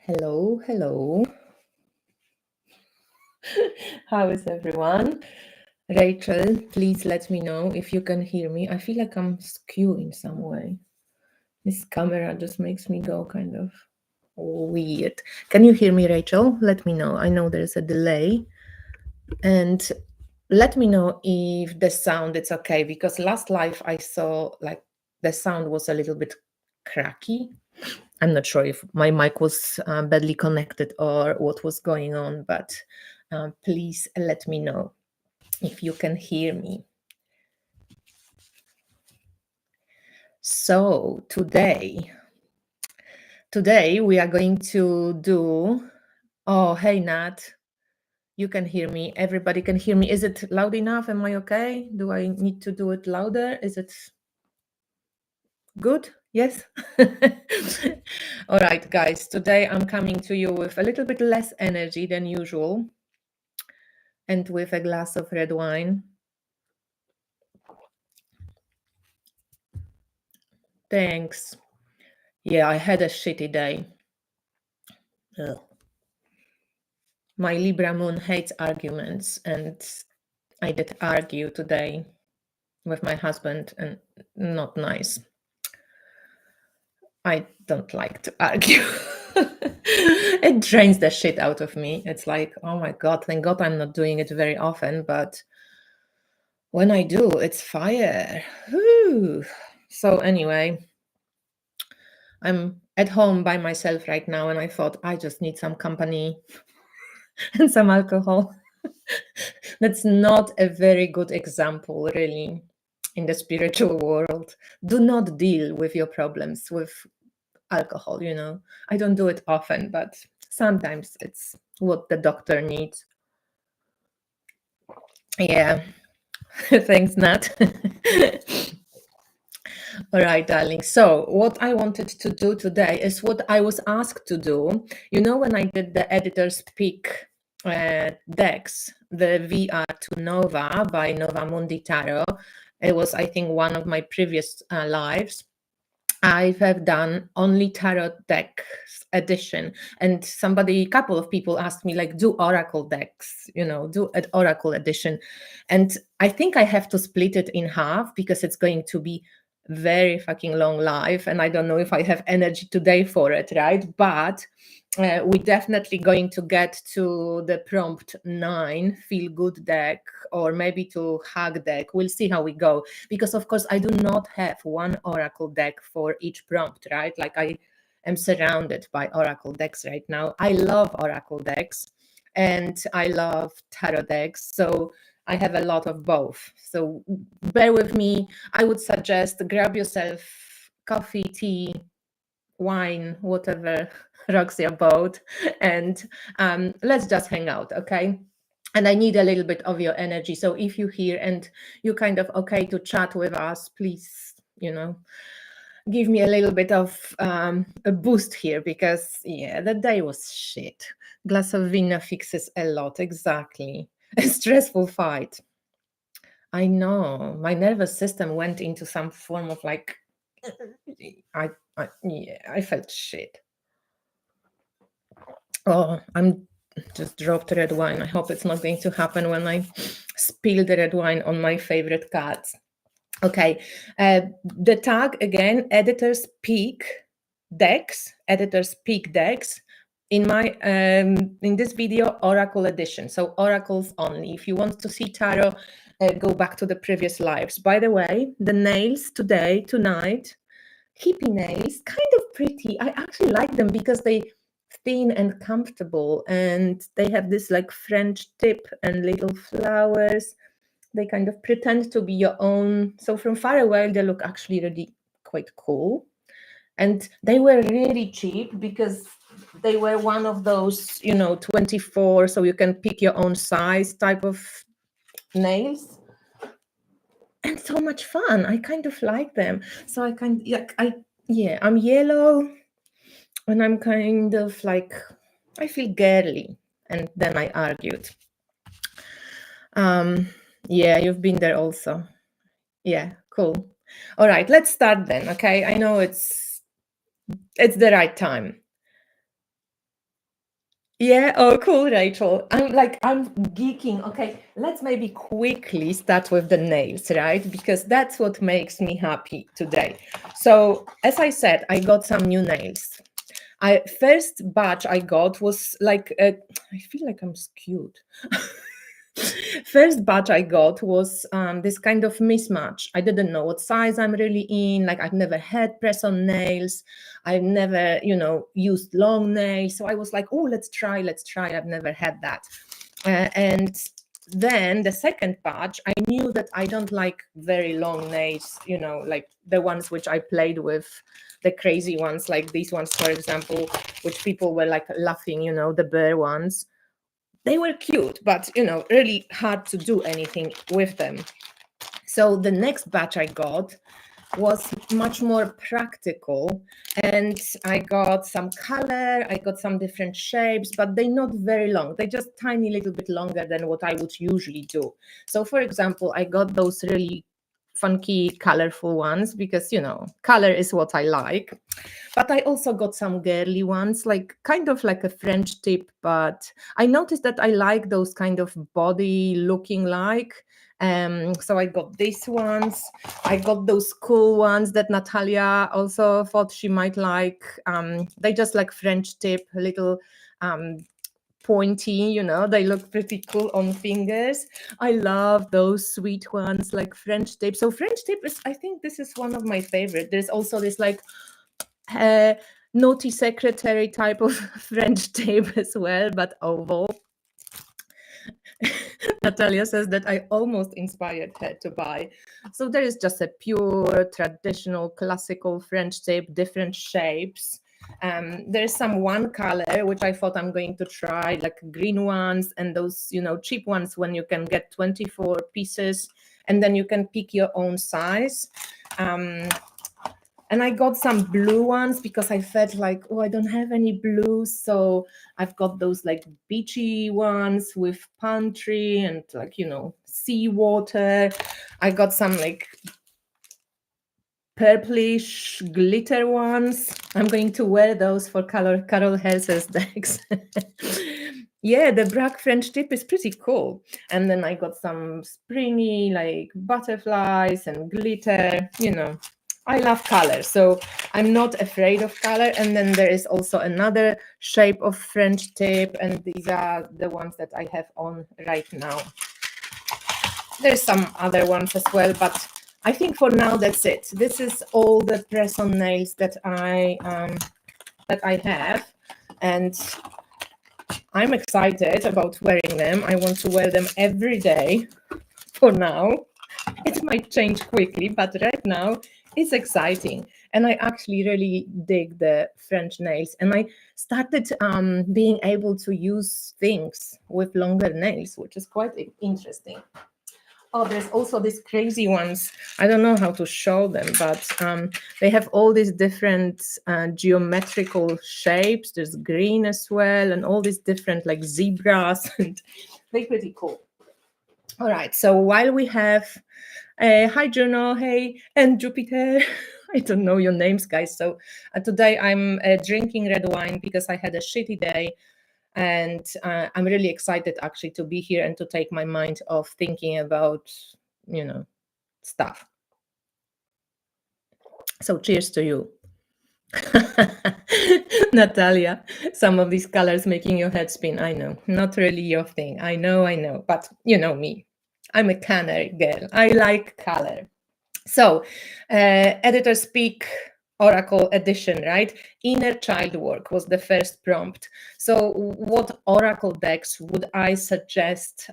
Hello, hello. How is everyone? Rachel, please let me know if you can hear me. I feel like I'm skewed in some way. This camera just makes me go kind of weird. Can you hear me, Rachel? Let me know. I know there's a delay. And let me know if the sound is okay, because last live I saw like the sound was a little bit cracky. I'm not sure if my mic was badly connected or what was going on, but please let me know if you can hear me. So today we are going to do, oh, hey, Nat, you can hear me. Everybody can hear me. Is it loud enough? Am I okay? Do I need to do it louder? Is it good? Yes? All right, guys, today I'm coming to you with a little bit less energy than usual and with a glass of red wine. Thanks. Yeah, I had a shitty day. Ugh. My Libra moon hates arguments, and I did argue today with my husband, and not nice. I don't like to argue. It drains the shit out of me. It's like, oh my God, thank God I'm not doing it very often, but when I do, it's fire. Whew. So anyway, I'm at home by myself right now, and I thought I just need some company and some alcohol. That's not a very good example, really, in the spiritual world. Do not deal with your problems with alcohol, you know. I don't do it often, but sometimes it's what the doctor needs. Yeah. Thanks, Nat. All right, darling. So what I wanted to do today is what I was asked to do. You know, when I did the editor's pick decks, the VR2 Nova by Nova Mundi Tarot, it was, I think, one of my previous lives. I have done only tarot deck edition, and a couple of people asked me, like, do oracle decks, you know, do an oracle edition. And I think I have to split it in half because it's going to be very fucking long live, and I don't know if I have energy today for it, right? But we're definitely going to get to the prompt 9 feel good deck, or maybe to hug deck. We'll see how we go, because of course I do not have one oracle deck for each prompt, right? Like, I am surrounded by oracle decks right now. I love oracle decks and I love tarot decks, so I have a lot of both. So bear with me. I would suggest grab yourself coffee, tea, wine, whatever rocks your boat, and let's just hang out, okay? And I need a little bit of your energy. So if you hear and you kind of okay to chat with us, please, you know, give me a little bit of a boost here, because yeah, the day was shit. Glass of vino fixes a lot. Exactly. A stressful fight. I know. My nervous system went into some form of like, I felt shit. Oh, I'm just dropped red wine. I hope it's not going to happen when I spill the red wine on my favorite cards. Okay, the tag again, editors pick decks, editors pick decks. In my in this video, Oracle edition, so oracles only. If you want to see tarot, go back to the previous lives. By the way, the nails tonight, hippie nails, kind of pretty. I actually like them because they thin and comfortable, and they have this like French tip and little flowers. They kind of pretend to be your own. So from far away, they look actually really quite cool. And they were really cheap because they were one of those, you know, 24, so you can pick your own size type of nails. And so much fun. I kind of like them. So I'm yellow, and I'm kind of like, I feel girly. And then I argued. Yeah, you've been there also. Yeah, cool. All right, let's start then. Okay, I know it's the right time. Yeah, oh, cool, Rachel. I'm geeking. Okay, let's maybe quickly start with the nails, right? Because that's what makes me happy today. So, as I said, I got some new nails. I first batch I got was like I feel like I'm skewed. First batch I got was this kind of mismatch. I didn't know what size I'm really in. Like I've never had press on nails. I've never, used long nails. So I was like, oh, let's try, let's try. I've never had that. And then the second batch, I knew that I don't like very long nails, like the ones which I played with, the crazy ones, like these ones, for example, which people were like laughing, the bear ones. They were cute, but really hard to do anything with them. So the next batch I got was much more practical, and I got some color, I got some different shapes, but they're not very long. They're just tiny little bit longer than what I would usually do. So for example, I got those really funky colorful ones because color is what I like. But I also got some girly ones, like kind of like a French tip, but I noticed that I like those kind of body looking like. So I got these ones. I got those cool ones that Natalia also thought she might like. They just like French tip, little pointy, they look pretty cool on fingers. I love those sweet ones like French tip. So French tip is, I think this is one of my favorite. There's also this like naughty secretary type of French tape as well, but oval. Natalia says that I almost inspired her to buy. So there is just a pure, traditional, classical French tape, different shapes. There's some one color, which I thought I'm going to try, like green ones and those, cheap ones when you can get 24 pieces and then you can pick your own size. And I got some blue ones because I felt like, oh, I don't have any blues. So I've got those like beachy ones with palm tree and like, sea water. I got some like purplish glitter ones. I'm going to wear those for Carol Hess's decks. Yeah, the Bragg French tip is pretty cool. And then I got some springy like butterflies and glitter, I love color, so I'm not afraid of color. And then there is also another shape of French tip, and these are the ones that I have on right now. There's some other ones as well, but I think for now that's it. This is all the press-on nails that I have, and I'm excited about wearing them. I want to wear them every day for now. It might change quickly, but right now it's exciting. And I actually really dig the French nails. And I started being able to use things with longer nails, which is quite interesting. Oh, there's also these crazy ones. I don't know how to show them, but they have all these different geometrical shapes. There's green as well, and all these different like zebras, and they're pretty cool. All right, so while we have, hi Juno, hey, and Jupiter, I don't know your names, guys. So today I'm drinking red wine because I had a shitty day, and I'm really excited actually to be here and to take my mind off thinking about, stuff. So cheers to you. Natalia, some of these colors making your head spin. I know, not really your thing. I know, but you know me. I'm a canary girl. I like color. So, editor speak Oracle edition, right? Inner child work was the first prompt. So, what Oracle decks would I suggest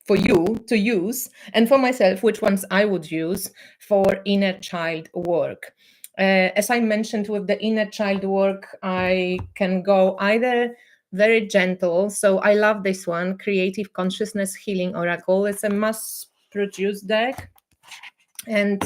for you to use, and for myself, which ones I would use for inner child work? As I mentioned, with the inner child work, I can go either very gentle. So I love this one, Creative Consciousness Healing Oracle. It's a mass-produced deck, and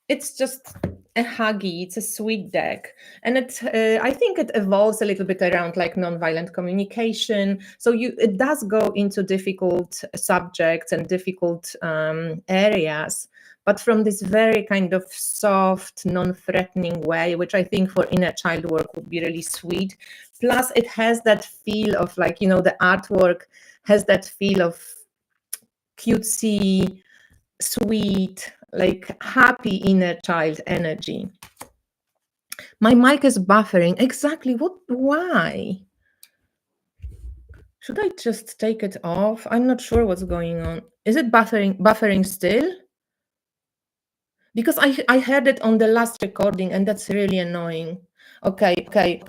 it's just a huggy, it's a sweet deck. And I think it evolves a little bit around like nonviolent communication. So it does go into difficult subjects and difficult areas, but from this very kind of soft, non-threatening way, which I think for inner child work would be really sweet. Plus it has that feel of like, the artwork has that feel of cutesy, sweet, like happy inner child energy. My mic is buffering. Exactly. Why? Should I just take it off? I'm not sure what's going on. Is it buffering still? Because I heard it on the last recording and that's really annoying. Okay.